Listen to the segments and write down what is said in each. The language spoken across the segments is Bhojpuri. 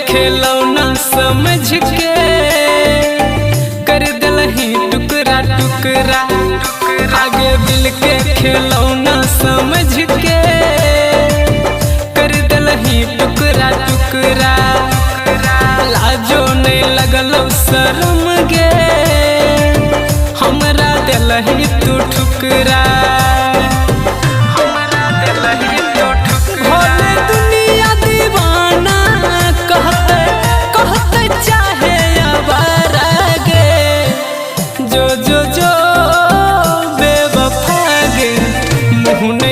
खिलौना समझ के कर दलही टुकड़ा टुकड़ा। आगे दिल के खिलौना समझ के कर दलही टुकड़ा टुकड़ा। लाजो नहीं लगलो शर्म गे हमरा दलही तू ठुकरा।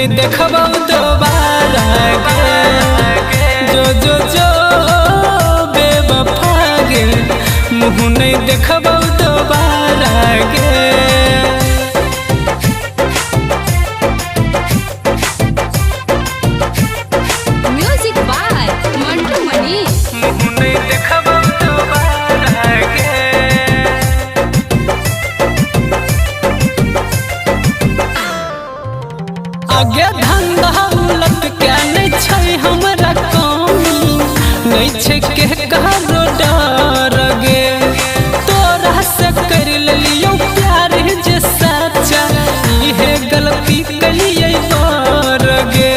देखबो दोबारा गे जो जो जो बेवफा गे मुँह नहीं देखबो दोबारा गे। म्यूजिक बाय मंटू मनी। मुँह नहीं देखबो दोबारा गे। आगे धंधा उलट के नहीं छै हमरा कमी नहीं छै के करो डर गे। तोरा से कर लियो प्यार जे सच्चा इहे गलती कलिए बार गे।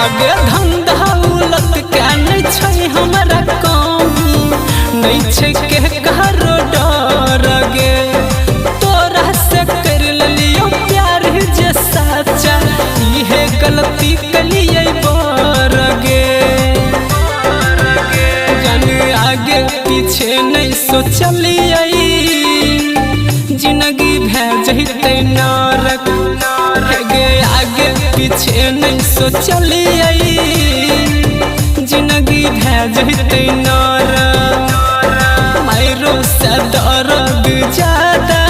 आगे धंधा उलट के नहीं छै हमरा कमी नहीं छै के करो डर गे। गलती कलिए बार गे जान आगे पीछे नहीं सोचलिए जिंदगी भेजते नरक गे। आगे पीछे नहीं सोचलिए जिंदगी भेजते नरक। मायरो से दर्द ज्यादा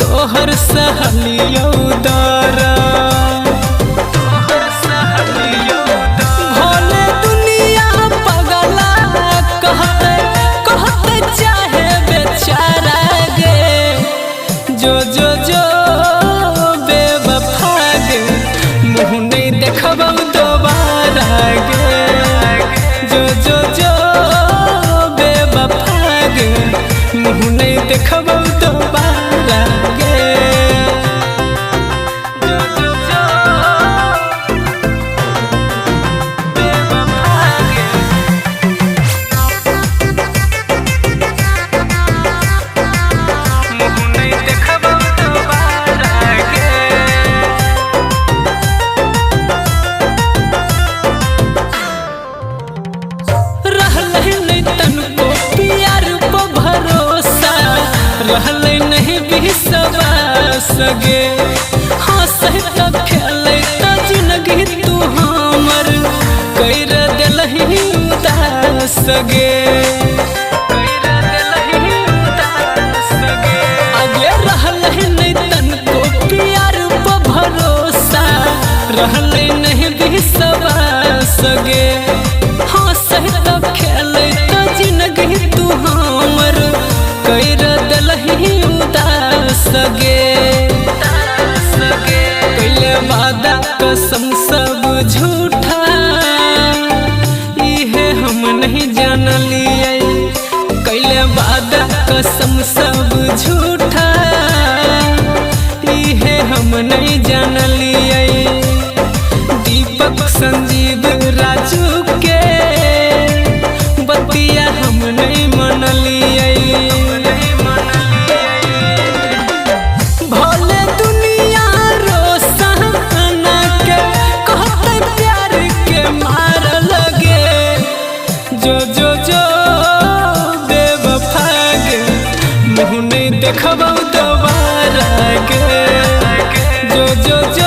तोहर सहलियो दर्द। जो जो जो बेवफा गे मुँह नहीं देखबो दोबारा गे। जो जो जो बेवफा गे मुँह नहीं देखबो दोबारा गे। जो जो जो बेवफा गे मुँह नहीं देखबो दोबारा गे। रहलै नहीं तनको प्यार पर भरोसा रहलै नहीं विश्वास गे। हंसै त खेलै त जिंदगी तू हमर कर देलही उदास गे। आगे रहलै नहीं तनको प्यार पर भरोसा रहलै नहीं विश्वास गे। हंसै त खेलै त जिंदगी तू हमर कर देलही उदास गे। कैले वादा कसम सब झूठा इहे हम नहीं जानलिए। कैले वादा कसम सब झूठा इहे हम नहीं जानलिए। दीपक संजीव राजू के बतिया हम नहीं मनलिए। भोले दुनिया रोसना के कहते प्यार के मार लगे। जो जो जो बेवफा गे मुँह नहीं देखबो दोबारा गे। जो जो जो